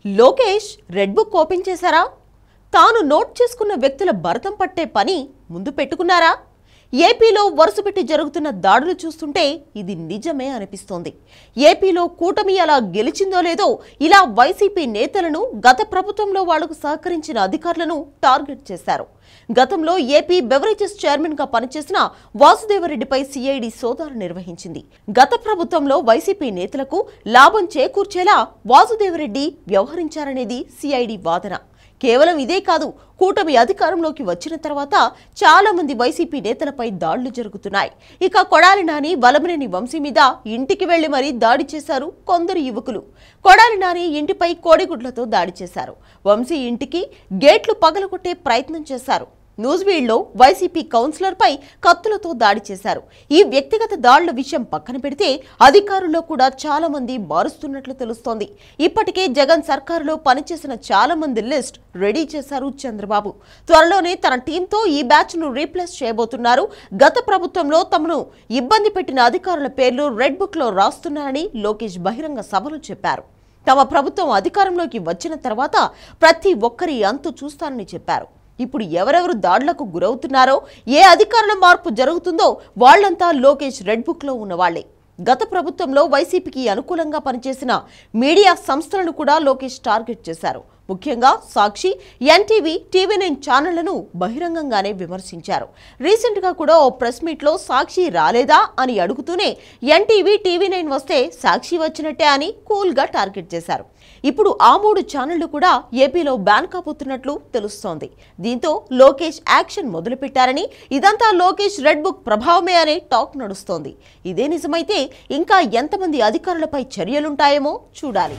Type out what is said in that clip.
Lokesh red book open చేశారా? తాను note చేసుకున్న వ్యక్తుల భరతం పట్టే పని ముందు పెట్టుకున్నారా? ఏపీలో వరుసపెట్టి జరుగుతున్న దాడులు చూస్తుంటే ఇది నిజమే అనిపిస్తోంది. ఏపీలో కూటమి అలా గెలిచిందో లేదో ఇలా వైసీపీ నేతలను గత ప్రభుత్వంలో వాళ్లకు సహకరించిన అధికారులను టార్గెట్ చేశారు. గతంలో ఏపీ బెవరేజెస్ చైర్మన్ గా పనిచేసిన వాసుదేవరెడ్డిపై సిఐడి సోదాలు నిర్వహించింది. గత ప్రభుత్వంలో వైసీపీ నేతలకు లాభం చేకూర్చేలా వాసుదేవరెడ్డి వ్యవహరించారనేది సిఐడి వాదన. కేవలం ఇదే కాదు, కూటమి అధికారంలోకి వచ్చిన తర్వాత చాలా మంది వైసీపీ నేతలపై దాడులు జరుగుతున్నాయి. ఇక కొడాలి నాని, వలమనేని వంశీ మీద ఇంటికి వెళ్లి మరీ దాడి చేశారు కొందరు యువకులు. కొడాలి నాని ఇంటిపై కోడిగుడ్లతో దాడి చేశారు. వంశీ ఇంటికి గేట్లు పగలగొట్టే ప్రయత్నం చేశారు. న్యూజివీడ్లో వైసీపీ కౌన్సిలర్పై కత్తులతో దాడి చేశారు. ఈ వ్యక్తిగత దాడుల విషయం పక్కన పెడితే అధికారుల్లో కూడా చాలా మంది మారుస్తున్నట్లు తెలుస్తోంది. ఇప్పటికే జగన్ సర్కారులో పనిచేసిన చాలా మంది లిస్ట్ రెడీ చేశారు చంద్రబాబు. త్వరలోనే తన టీంతో ఈ బ్యాచ్ ను రీప్లేస్ చేయబోతున్నారు. గత ప్రభుత్వంలో తమను ఇబ్బంది పెట్టిన అధికారుల పేర్లు రెడ్ బుక్ లో రాస్తున్నారని లోకేష్ బహిరంగ సభలో చెప్పారు. తమ ప్రభుత్వం అధికారంలోకి వచ్చిన తర్వాత ప్రతి ఒక్కరి అంతు చూస్తానని చెప్పారు. ఇప్పుడు ఎవరెవరు దాడులకు గురవుతున్నారో, ఏ అధికారుల మార్పు జరుగుతుందో వాళ్లంతా లోకేష్ రెడ్ బుక్ లో ఉన్నవాళ్లే. గత ప్రభుత్వంలో వైసీపీకి అనుకూలంగా పనిచేసిన మీడియా సంస్థలను కూడా లోకేష్ టార్గెట్ చేశారు. ముఖ్యంగా సాక్షి, ఎన్టీవీ, టీవీ9 ఛానళ్లను బహిరంగంగానే విమర్శించారు. రీసెంట్ గా కూడా ఓ ప్రెస్ మీట్ లో సాక్షి రాలేదా అని అడుగుతూనే ఎన్టీవీ, టీవీ9 వస్తే సాక్షి వచ్చినట్టే అని కూల్ గా టార్గెట్ చేశారు. ఇప్పుడు ఆ 3 ఛానళ్లు కూడా ఏపీలో బ్యాన్ కాబోతున్నట్లు తెలుస్తోంది. దీంతో లోకేష్ యాక్షన్ మొదలుపెట్టారని, ఇదంతా లోకేష్ రెడ్ బుక్ ప్రభావమే అనే టాక్ నడుస్తోంది. ఇదే నిజమైతే ఇంకా ఎంతమంది అధికారులపై చర్యలుంటాయేమో చూడాలి.